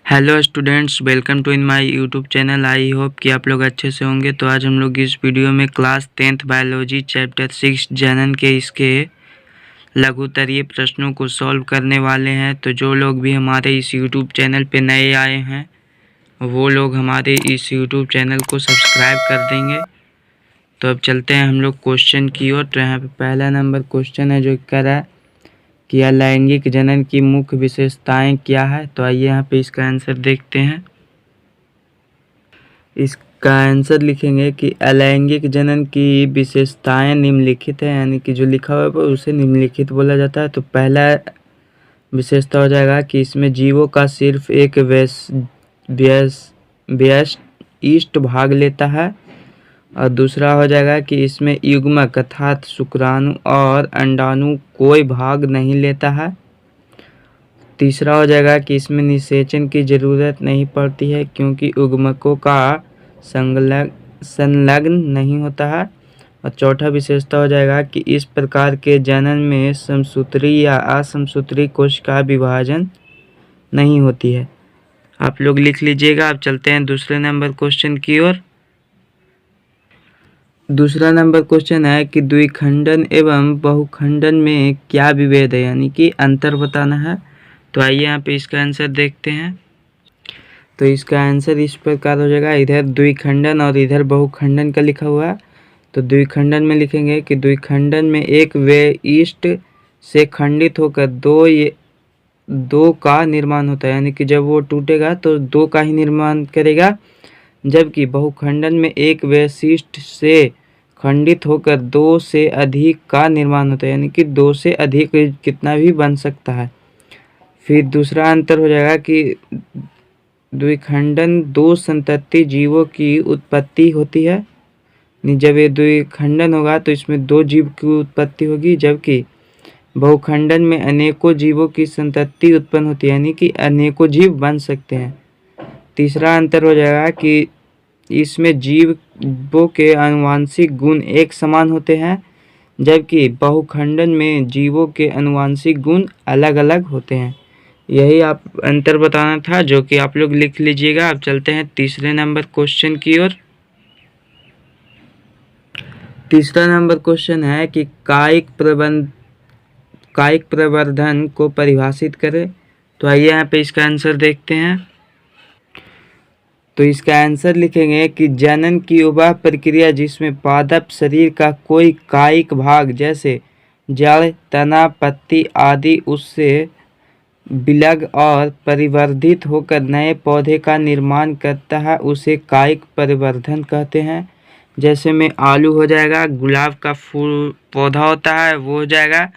Hello students, welcome to in my YouTube channel. I hope कि आप लोग अच्छे से होंगे। तो आज हम लोग इस वीडियो में क्लास 10th बायोलॉजी चैप्टर 6 जनन के इसके लघुत्तरीय प्रश्नों को सॉल्व करने वाले हैं। तो जो लोग भी हमारे इस यूट्यूब चैनल पे नए आए हैं वो लोग हमारे इस यूट्यूब चैनल को सब्सक्राइब कर देंगे। तो अब चलते हैं हम लोग क्वेश्चन की ओर। तो यहाँ पे पहला नंबर क्वेश्चन है जो कह रहा है कि अलैंगिक जनन की मुख्य विशेषताएं क्या है। तो आइए यहाँ पे इसका आंसर देखते हैं। इसका आंसर लिखेंगे कि अलैंगिक जनन की विशेषताएं निम्नलिखित है, यानी कि जो लिखा हुआ है उसे निम्नलिखित बोला जाता है। तो पहला विशेषता हो जाएगा कि इसमें जीवों का सिर्फ एक व्यष्टि भाग लेता है। और दूसरा हो जाएगा कि इसमें युग्मक अर्थात शुक्राणु और अंडाणु कोई भाग नहीं लेता है। तीसरा हो जाएगा कि इसमें निषेचन की ज़रूरत नहीं पड़ती है क्योंकि युग्मकों का संलग्न नहीं होता है। और चौथा विशेषता हो जाएगा कि इस प्रकार के जनन में समसूत्री या असमसूत्री कोशिका विभाजन नहीं होती है। आप लोग लिख लीजिएगा। अब चलते हैं दूसरे नंबर क्वेश्चन की ओर। दूसरा नंबर क्वेश्चन है कि द्विखंडन एवं बहुखंडन में क्या विभेद है, यानी कि अंतर बताना है। तो आइए यहाँ पे इसका आंसर देखते हैं। तो इसका आंसर इस प्रकार हो जाएगा, इधर द्विखंडन और इधर बहुखंडन का लिखा हुआ है। तो द्विखंडन में लिखेंगे कि द्विखंडन में एक व्यष्टि से खंडित होकर दो का निर्माण होता है, यानी कि जब वो टूटेगा तो दो का ही निर्माण करेगा। जबकि बहुखंडन में एक व्यष्टि से खंडित होकर दो से अधिक का निर्माण होता है, यानी कि दो से अधिक कितना भी बन सकता है। फिर दूसरा अंतर हो जाएगा कि द्विखंडन दो संतति जीवों की उत्पत्ति होती है। जब ये द्विखंडन होगा तो इसमें दो जीव की उत्पत्ति होगी, जबकि बहुखंडन में अनेकों जीवों की संतति उत्पन्न होती है, यानी कि अनेकों जीव बन सकते हैं। तीसरा अंतर हो जाएगा कि इसमें जीवों के आनुवांशिक गुण एक समान होते हैं, जबकि बहुखंडन में जीवों के आनुवांशिक गुण अलग अलग होते हैं। यही आप अंतर बताना था, जो कि आप लोग लिख लीजिएगा। अब चलते हैं तीसरे नंबर क्वेश्चन की ओर। तीसरा नंबर क्वेश्चन है कि कायिक प्रवर्धन को परिभाषित करें। तो आइए यहाँ पे इसका आंसर देखते हैं। तो इसका आंसर लिखेंगे कि जनन की वह प्रक्रिया जिसमें पादप शरीर का कोई कायिक भाग जैसे जड़, तना, पत्ती आदि उससे विलग और परिवर्धित होकर नए पौधे का निर्माण करता है, उसे कायिक परिवर्धन कहते हैं। जैसे में आलू हो जाएगा, गुलाब का फूल पौधा होता है वो हो जाएगा,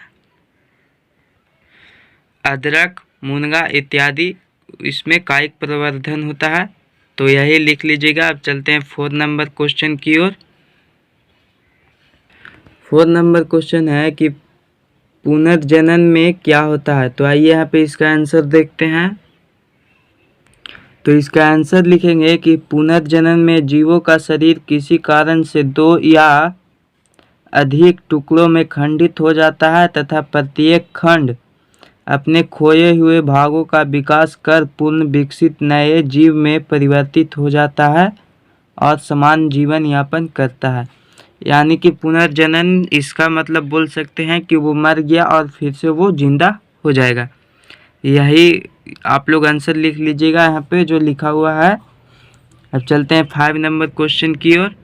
अदरक, मुनगा इत्यादि, इसमें कायिक परिवर्धन होता है। तो यही लिख लीजिएगा। अब चलते हैं 4 नंबर क्वेश्चन की ओर। 4 नंबर क्वेश्चन है कि पुनर्जनन में क्या होता है। तो आइए यहाँ पे इसका आंसर देखते हैं। तो इसका आंसर लिखेंगे कि पुनर्जनन में जीवों का शरीर किसी कारण से दो या अधिक टुकड़ों में खंडित हो जाता है तथा प्रत्येक खंड अपने खोए हुए भागों का विकास कर पूर्ण विकसित नए जीव में परिवर्तित हो जाता है और समान जीवन यापन करता है। यानी कि पुनर्जनन, इसका मतलब बोल सकते हैं कि वो मर गया और फिर से वो जिंदा हो जाएगा। यही आप लोग आंसर लिख लीजिएगा यहाँ पे जो लिखा हुआ है। अब चलते हैं 5 नंबर क्वेश्चन की ओर।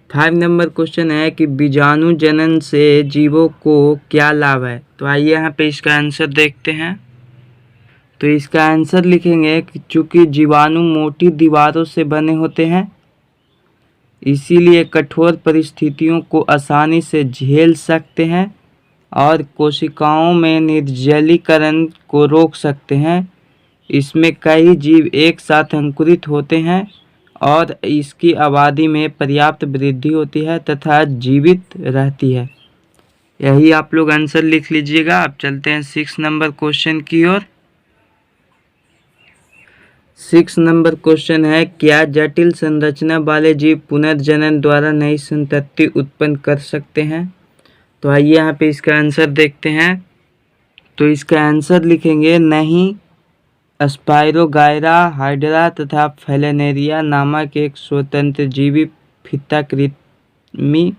5 नंबर क्वेश्चन है कि बीजाणु जनन से जीवों को क्या लाभ है। तो आइए यहाँ पे इसका आंसर देखते हैं। तो इसका आंसर लिखेंगे कि चूंकि जीवाणु मोटी दीवारों से बने होते हैं, इसीलिए कठोर परिस्थितियों को आसानी से झेल सकते हैं और कोशिकाओं में निर्जलीकरण को रोक सकते हैं। इसमें कई जीव एक साथ अंकुरित होते हैं और इसकी आबादी में पर्याप्त वृद्धि होती है तथा जीवित रहती है। यही आप लोग आंसर लिख लीजिएगा। अब चलते हैं 6 नंबर क्वेश्चन की ओर। 6 नंबर क्वेश्चन है, क्या जटिल संरचना वाले जीव पुनर्जनन द्वारा नई संतति उत्पन्न कर सकते हैं। तो आइए यहाँ पे इसका आंसर देखते हैं। तो इसका आंसर लिखेंगे नहीं, स्पाइरोगायरा, हाइड्रा तथा फैलेनेरिया नामक एक स्वतंत्र जीवी फीता कृमि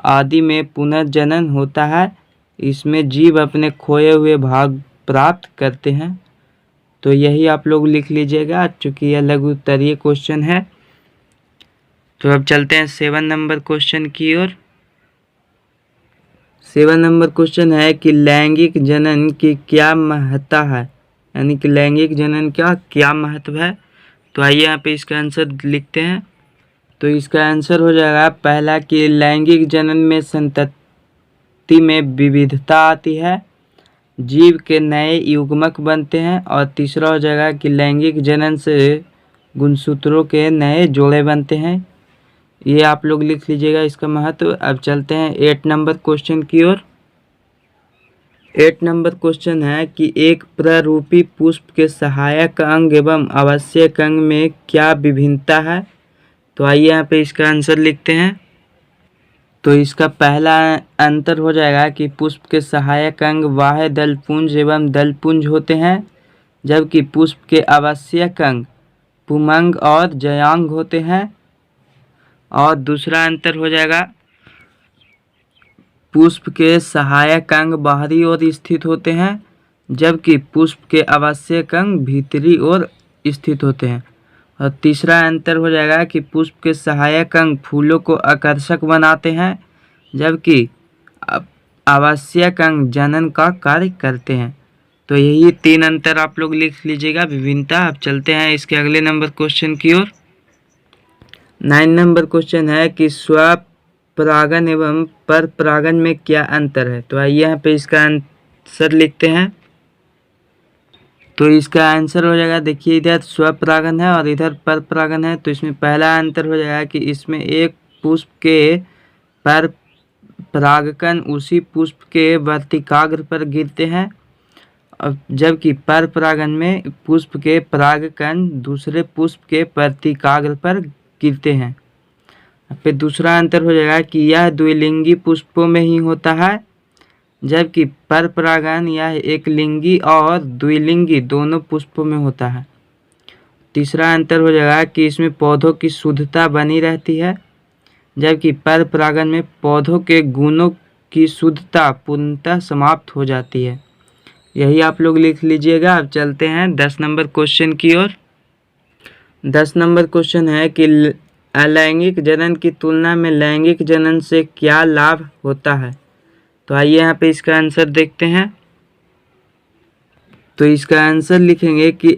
आदि में पुनर्जनन होता है। इसमें जीव अपने खोए हुए भाग प्राप्त करते हैं। तो यही आप लोग लिख लीजिएगा, चूँकि यह लघु उत्तरीय क्वेश्चन है। तो अब चलते हैं 7 नंबर क्वेश्चन की ओर। 7 नंबर क्वेश्चन है कि लैंगिक जनन की क्या महत्ता है, यानी कि लैंगिक जनन का क्या महत्व है। तो आइए यहाँ पे इसका आंसर लिखते हैं। तो इसका आंसर हो जाएगा पहला कि लैंगिक जनन में संतति में विविधता आती है, जीव के नए युग्मक बनते हैं। और तीसरा हो जाएगा कि लैंगिक जनन से गुणसूत्रों के नए जोड़े बनते हैं। ये आप लोग लिख लीजिएगा इसका महत्व। अब चलते हैं 8 नंबर क्वेश्चन की ओर। 8 नंबर क्वेश्चन है कि एक प्ररूपी पुष्प के सहायक अंग एवं आवश्यक अंग में क्या विभिन्नता है। तो आइए यहाँ पे इसका आंसर लिखते हैं। तो इसका पहला अंतर हो जाएगा कि पुष्प के सहायक अंग बाह्य दलपुंज एवं दलपुंज होते हैं, जबकि पुष्प के आवश्यक अंग पुमंग और जयांग होते हैं। और दूसरा अंतर हो जाएगा पुष्प के सहायक अंग बाहरी ओर स्थित होते हैं, जबकि पुष्प के आवश्यक अंग भीतरी ओर स्थित होते हैं। और तीसरा अंतर हो जाएगा कि पुष्प के सहायक अंग फूलों को आकर्षक बनाते हैं, जबकि आवश्यक अंग जनन का कार्य करते हैं। तो यही 3 अंतर आप लोग लिख लीजिएगा, विभिन्नता। अब चलते हैं इसके अगले नंबर क्वेश्चन की ओर। 9 नंबर क्वेश्चन है कि स्वपरागन एवं परपरागन में क्या अंतर है। तो आइए यहाँ पे इसका आंसर लिखते हैं। तो इसका आंसर हो जाएगा, देखिए इधर स्वपरागन है और इधर परपरागन है। तो इसमें पहला अंतर हो जाएगा कि इसमें एक पुष्प के पर परागकण उसी पुष्प के वर्तिकाग्र पर गिरते हैं, जबकि परपरागन में पुष्प के परागकण दूसरे पुष्प के वर्तिकाग्र पर गिरते हैं। फिर दूसरा अंतर हो जाएगा कि यह द्विलिंगी पुष्पों में ही होता है, जबकि परपरागन यह एक लिंगी और द्विलिंगी दोनों पुष्पों में होता है। तीसरा अंतर हो जाएगा कि इसमें पौधों की शुद्धता बनी रहती है, जबकि परपरागन में पौधों के गुणों की शुद्धता पूर्णतः समाप्त हो जाती है। यही आप लोग लिख लीजिएगा। अब चलते हैं 10 नंबर क्वेश्चन की ओर। 10 नंबर क्वेश्चन है कि अलैंगिक जनन की तुलना में लैंगिक जनन से क्या लाभ होता है। तो आइए यहाँ पे इसका आंसर देखते हैं। तो इसका आंसर लिखेंगे कि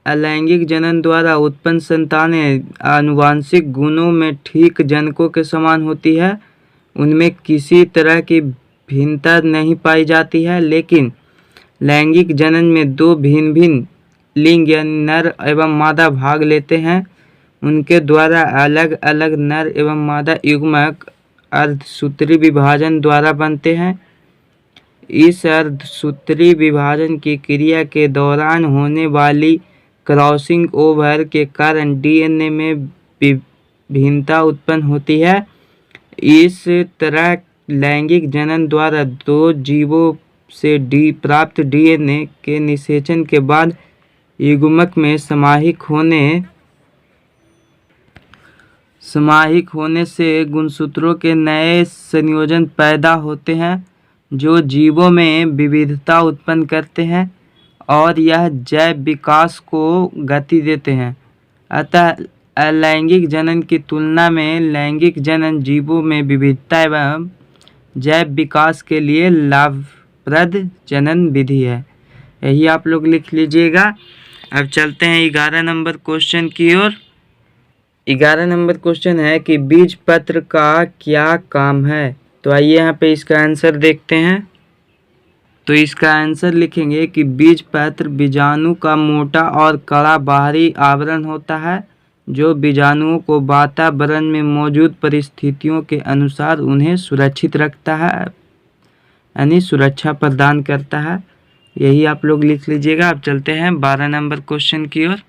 अलैंगिक जनन द्वारा उत्पन्न संतानें आनुवांशिक गुणों में ठीक जनकों के समान होती है, उनमें किसी तरह की भिन्नता नहीं पाई जाती है। लेकिन लैंगिक जनन में 2 भिन्न भिन्न लिंग यानी नर एवं मादा भाग लेते हैं, उनके द्वारा अलग अलग नर एवं मादा युग्मक अर्धसूत्री विभाजन द्वारा बनते हैं। इस अर्धसूत्री विभाजन की क्रिया के दौरान होने वाली क्रॉसिंग ओवर के कारण डीएनए में भिन्नता उत्पन्न होती है। इस तरह लैंगिक जनन द्वारा 2 जीवों से प्राप्त डीएनए के निषेचन के बाद युग्मक में समाहिक होने से गुणसूत्रों के नए संयोजन पैदा होते हैं, जो जीवों में विविधता उत्पन्न करते हैं और यह जैव विकास को गति देते हैं। अतः अलैंगिक जनन की तुलना में लैंगिक जनन जीवों में विविधता एवं जैव विकास के लिए लाभप्रद जनन विधि है। यही आप लोग लिख लीजिएगा। अब चलते हैं 11 नंबर क्वेश्चन की ओर। 11 नंबर क्वेश्चन है कि बीज पत्र का क्या काम है। तो आइए यहाँ पे इसका आंसर देखते हैं। तो इसका आंसर लिखेंगे कि बीज पत्र बीजाणु का मोटा और कड़ा बाहरी आवरण होता है, जो बीजाणुओं को वातावरण में मौजूद परिस्थितियों के अनुसार उन्हें सुरक्षित रखता है, यानी सुरक्षा प्रदान करता है। यही आप लोग लिख लीजिएगा। अब चलते हैं 12 नंबर क्वेश्चन की ओर।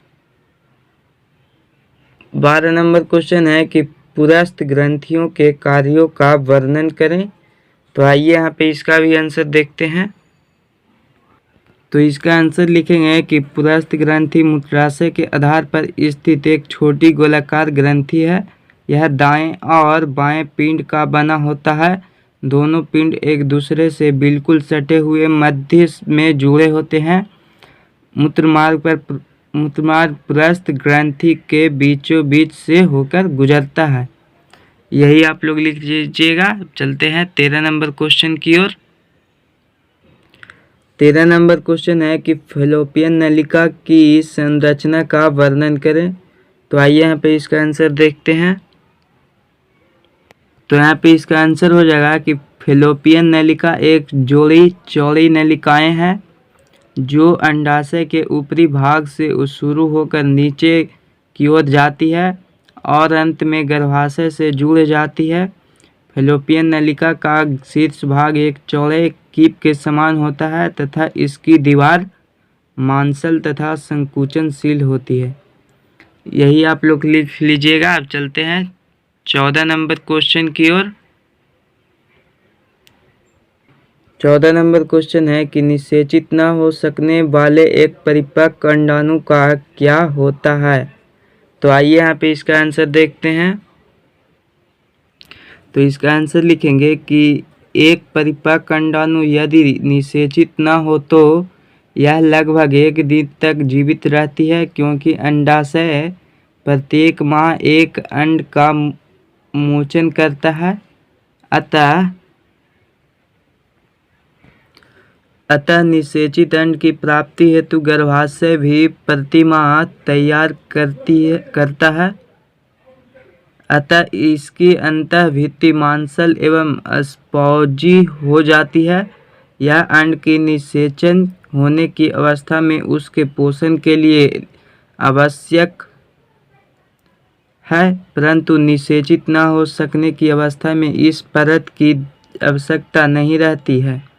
12 नंबर क्वेश्चन है कि पुरस्थ ग्रंथियों के कार्यों का वर्णन करें। तो आइए यहाँ पे इसका भी आंसर देखते हैं। तो इसका आंसर लिखेंगे कि पुरस्थ ग्रंथि मूत्राशय के आधार पर स्थित एक छोटी गोलाकार ग्रंथि है। यह दाएं और बाएं पिंड का बना होता है। दोनों पिंड एक दूसरे से बिल्कुल सटे हुए मध्य में जुड़े होते हैं। मूत्रमार्ग पुरस्थ ग्रंथि के बीचों बीच से होकर गुजरता है। यही आप लोग लिख लीजिएगा। चलते हैं 13 नंबर क्वेश्चन की ओर। 13 नंबर क्वेश्चन है कि फैलोपियन नलिका की संरचना का वर्णन करें। तो आइए यहाँ पे इसका आंसर देखते हैं। तो यहाँ पे इसका आंसर हो जाएगा कि फैलोपियन नलिका एक जोड़ी चौड़ी नलिकाएं हैं जो अंडाशय के ऊपरी भाग से शुरू होकर नीचे की ओर जाती है और अंत में गर्भाशय से जुड़ जाती है। फैलोपियन नलिका का शीर्ष भाग एक चौड़े कीप के समान होता है तथा इसकी दीवार मांसल तथा संकुचनशील होती है। यही आप लोग लिख लीजिएगा। अब चलते हैं 14 नंबर क्वेश्चन की ओर। 14 नंबर क्वेश्चन है कि निषेचित न हो सकने वाले एक परिपक्व अंडाणु का क्या होता है। तो आइए यहाँ पे इसका आंसर देखते हैं। तो इसका आंसर लिखेंगे कि एक परिपक्व अंडाणु यदि निषेचित न हो तो यह लगभग 1 दिन तक जीवित रहती है, क्योंकि अंडाशय प्रत्येक माह एक अंड का मोचन करता है। अतः निषेचित अंड की प्राप्ति हेतु गर्भाशय भी प्रतिमाह तैयार करता है। अतः इसकी अंतःभित्ति मांसल एवं स्पॉन्जी हो जाती है। यह अंड की निषेचन होने की अवस्था में उसके पोषण के लिए आवश्यक है, परंतु निषेचित न हो सकने की अवस्था में इस परत की आवश्यकता नहीं रहती है।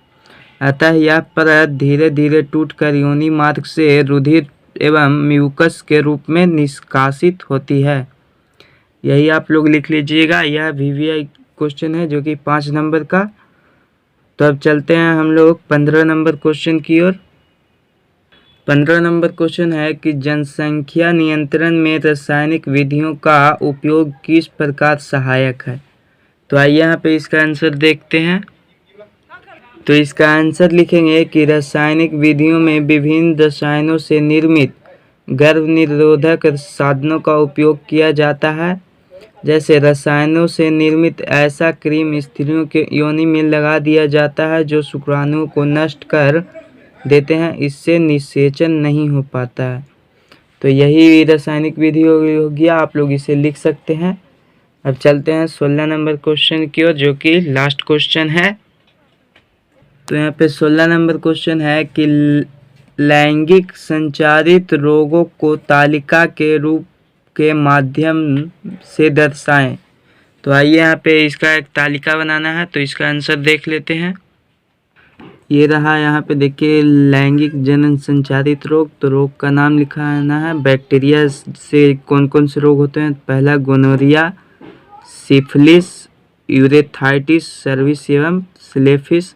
अतः यह परत धीरे धीरे टूटकर योनि मार्ग से रुधिर एवं म्यूकस के रूप में निष्कासित होती है। यही आप लोग लिख लीजिएगा। यह VVI क्वेश्चन है जो कि 5 नंबर का। तो अब चलते हैं हम लोग 15 नंबर क्वेश्चन की ओर। 15 नंबर क्वेश्चन है कि जनसंख्या नियंत्रण में रासायनिक विधियों का उपयोग किस प्रकार सहायक है। तो आइए यहाँ पे इसका आंसर देखते हैं। तो इसका आंसर लिखेंगे कि रासायनिक विधियों में विभिन्न रसायनों से निर्मित गर्भ निरोधक साधनों का उपयोग किया जाता है। जैसे रसायनों से निर्मित ऐसा क्रीम स्त्रियों के योनि में लगा दिया जाता है जो शुक्राणुओं को नष्ट कर देते हैं। इससे निषेचन नहीं हो पाता है। तो यही रासायनिक विधि हो गया, आप लोग इसे लिख सकते हैं। अब चलते हैं 16 नंबर क्वेश्चन की ओर जो कि लास्ट क्वेश्चन है। तो यहाँ पे 16 नंबर क्वेश्चन है कि लैंगिक संचारित रोगों को तालिका के रूप के माध्यम से दर्शाएं। तो आइए यहाँ पे इसका एक तालिका बनाना है। तो इसका आंसर देख लेते हैं। ये रहा, यहाँ पे देखिए लैंगिक जनन संचारित रोग। तो रोग का नाम लिखाना है। बैक्टीरिया से कौन कौन से रोग होते हैं। पहला गोनोरिया, सिफिलिस, यूरेथाइटिस, सर्विस एवं स्लेफिस।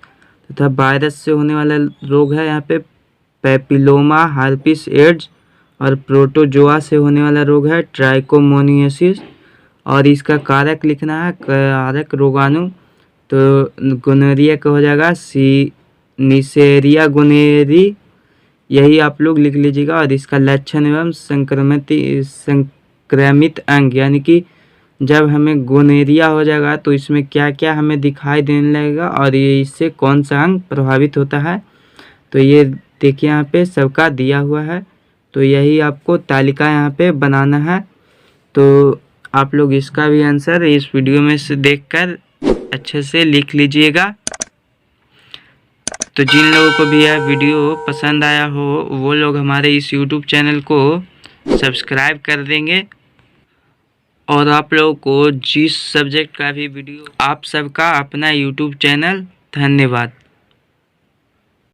तथा वायरस से होने वाला रोग है यहाँ पे पैपिलोमा, हार्पिस, एड्स। और प्रोटोजोआ से होने वाला रोग है ट्राइकोमोनियासिस। और इसका कारक लिखना है, कारक रोगाणु। तो गोनोरिया का हो जाएगा निसेरिया गोनेरी। यही आप लोग लिख लीजिएगा। और इसका लक्षण एवं संक्रमित अंग, यानी कि जब हमें गोनेरिया हो जाएगा तो इसमें क्या क्या हमें दिखाई देने लगेगा और ये इससे कौन सा अंग प्रभावित होता है। तो ये देखिए यहाँ पे सबका दिया हुआ है। तो यही आपको तालिका यहाँ पे बनाना है। तो आप लोग इसका भी आंसर इस वीडियो में से देखकर अच्छे से लिख लीजिएगा। तो जिन लोगों को भी यह वीडियो पसंद आया हो वो लोग हमारे इस YouTube चैनल को सब्सक्राइब कर देंगे। और आप लोगों को जिस सब्जेक्ट का भी वीडियो, आप सबका अपना YouTube चैनल। धन्यवाद।